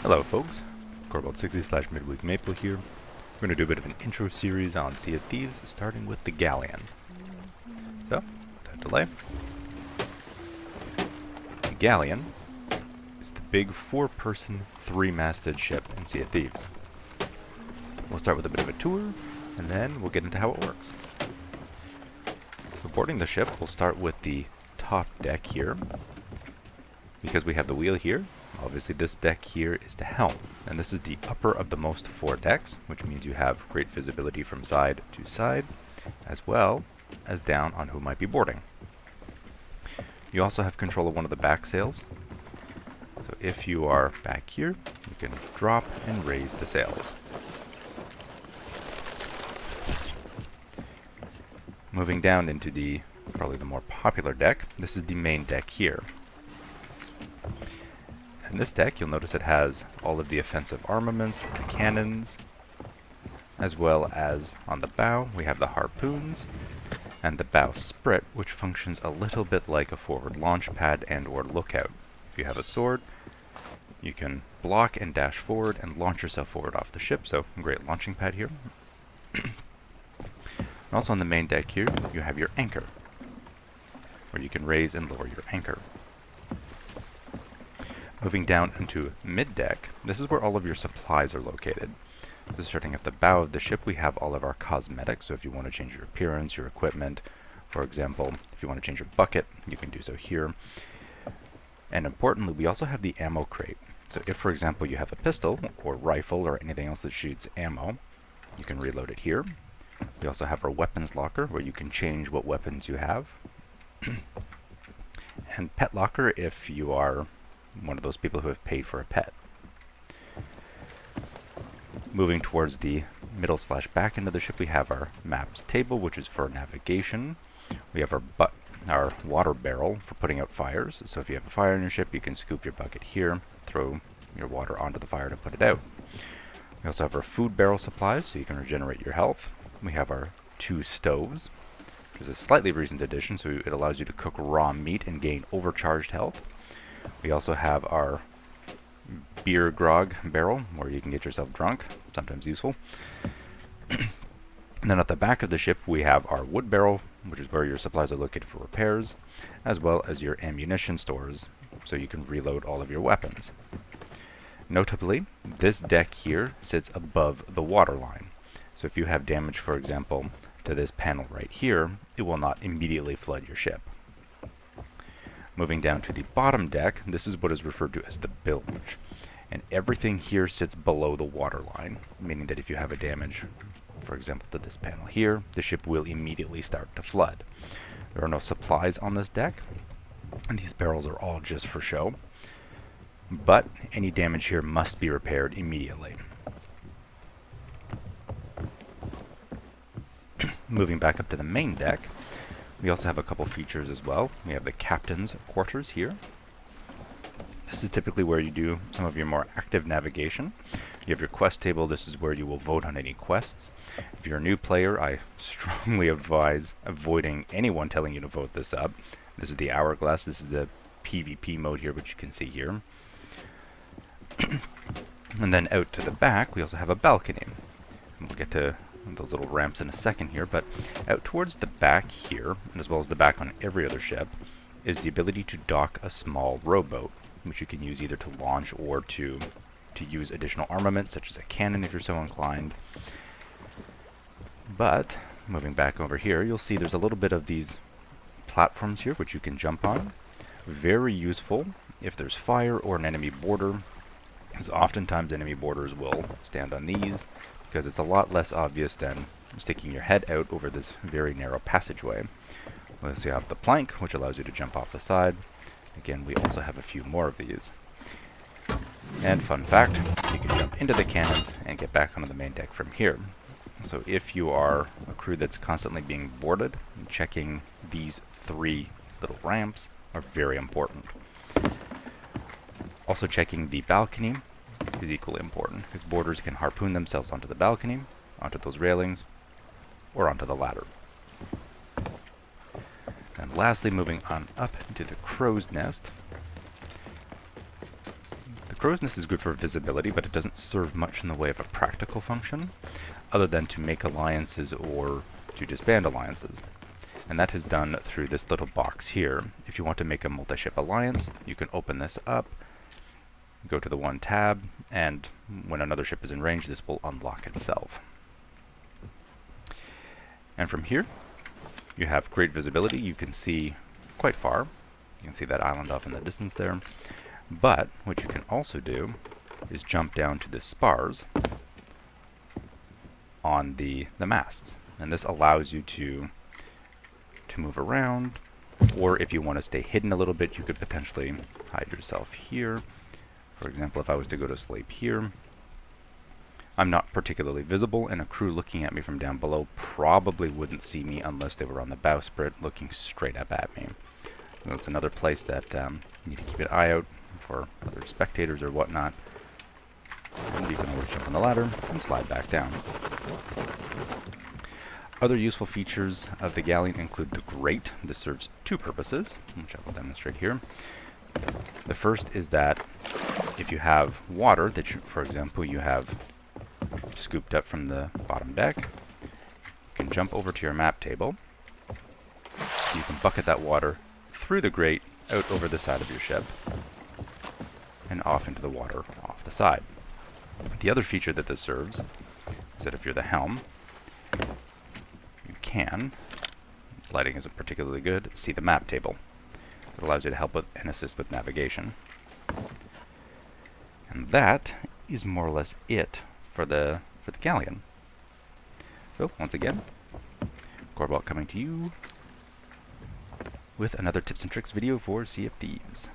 Hello folks, Corbold 60/Midweek Maple here. We're going to do a bit of an intro series on Sea of Thieves, starting with the Galleon. So, without delay, the Galleon is the big 4-person, 3-masted ship in Sea of Thieves. We'll start with a bit of a tour, and then we'll get into how it works. So boarding the ship, we'll start with the top deck here. Because we have the wheel here, obviously this deck here is the Helm, and this is the upper of the most 4 decks, which means you have great visibility from side to side, as well as down on who might be boarding. You also have control of one of the back sails, so if you are back here, you can drop and raise the sails. Moving down into probably the more popular deck, this is the main deck here. In this deck, you'll notice it has all of the offensive armaments, the cannons, as well as on the bow we have the harpoons and the bowsprit, which functions a little bit like a forward launch pad and or lookout. If you have a sword, you can block and dash forward and launch yourself forward off the ship, so great launching pad here. And also on the main deck here, you have your anchor, where you can raise and lower your anchor. Moving down into Middeck, this is where all of your supplies are located. So starting at the bow of the ship, we have all of our cosmetics, so if you want to change your appearance, your equipment, for example, if you want to change your bucket, you can do so here. And importantly, we also have the ammo crate. So if, for example, you have a pistol, or rifle, or anything else that shoots ammo, you can reload it here. We also have our weapons locker, where you can change what weapons you have. And pet locker, if you are one of those people who have paid for a pet. Moving towards the middle/back end of the ship, we have our maps table, which is for navigation. We have our water barrel for putting out fires. So if you have a fire in your ship, you can scoop your bucket here, throw your water onto the fire to put it out. We also have our food barrel supplies, so you can regenerate your health. We have our 2 stoves, which is a slightly recent addition, so it allows you to cook raw meat and gain overcharged health. We also have our beer grog barrel, where you can get yourself drunk, sometimes useful. And then at the back of the ship, we have our wood barrel, which is where your supplies are located for repairs, as well as your ammunition stores, so you can reload all of your weapons. Notably, this deck here sits above the water line. So if you have damage, for example, to this panel right here, it will not immediately flood your ship. Moving down to the bottom deck, this is what is referred to as the bilge. And everything here sits below the water line, meaning that if you have a damage, for example, to this panel here, the ship will immediately start to flood. There are no supplies on this deck, and these barrels are all just for show. But any damage here must be repaired immediately. Moving back up to the main deck, we also have a couple features as well. We have the captain's quarters here. This is typically where you do some of your more active navigation. You have your quest table. This is where you will vote on any quests. If you're a new player, I strongly advise avoiding anyone telling you to vote this up. This is the hourglass. This is the PvP mode here, which you can see here. And then out to the back, we also have a balcony. And we'll get to those little ramps in a second here, but out towards the back here, and as well as the back on every other ship, is the ability to dock a small rowboat, which you can use either to launch or to use additional armament, such as a cannon if you're so inclined. But, moving back over here, you'll see there's a little bit of these platforms here, which you can jump on. Very useful if there's fire or an enemy boarder, because oftentimes enemy boarders will stand on these, because it's a lot less obvious than sticking your head out over this very narrow passageway. So you have the plank, which allows you to jump off the side. Again, we also have a few more of these. And fun fact, you can jump into the cannons and get back onto the main deck from here. So if you are a crew that's constantly being boarded, checking these 3 little ramps are very important. Also checking the balcony is equally important, because boarders can harpoon themselves onto the balcony, onto those railings, or onto the ladder. And lastly, moving on up into the crow's nest. The Crow's Nest is good for visibility, but it doesn't serve much in the way of a practical function, other than to make alliances or to disband alliances. And that is done through this little box here. If you want to make a multi-ship alliance, you can open this up, go to the one tab, and when another ship is in range, this will unlock itself. And from here, you have great visibility. You can see quite far. You can see that island off in the distance there. But what you can also do is jump down to the spars on the masts. And this allows you to move around, or if you want to stay hidden a little bit, you could potentially hide yourself here. For example, if I was to go to sleep here, I'm not particularly visible, and a crew looking at me from down below probably wouldn't see me unless they were on the bowsprit looking straight up at me. So that's another place that you need to keep an eye out for other spectators or whatnot. And you can always jump on the ladder and slide back down. Other useful features of the Galleon include the Grate. This serves two purposes, which I will demonstrate here. The first is that if you have water that you, for example, you have scooped up from the bottom deck, you can jump over to your map table. You can bucket that water through the grate out over the side of your ship and off into the water off the side. The other feature that this serves is that if you're the Helm, you can, lighting isn't particularly good, see the map table. It allows you to help with and assist with navigation. And that is more or less it for the Galleon. So, once again, Corbalt coming to you with another tips and tricks video for Sea of Thieves.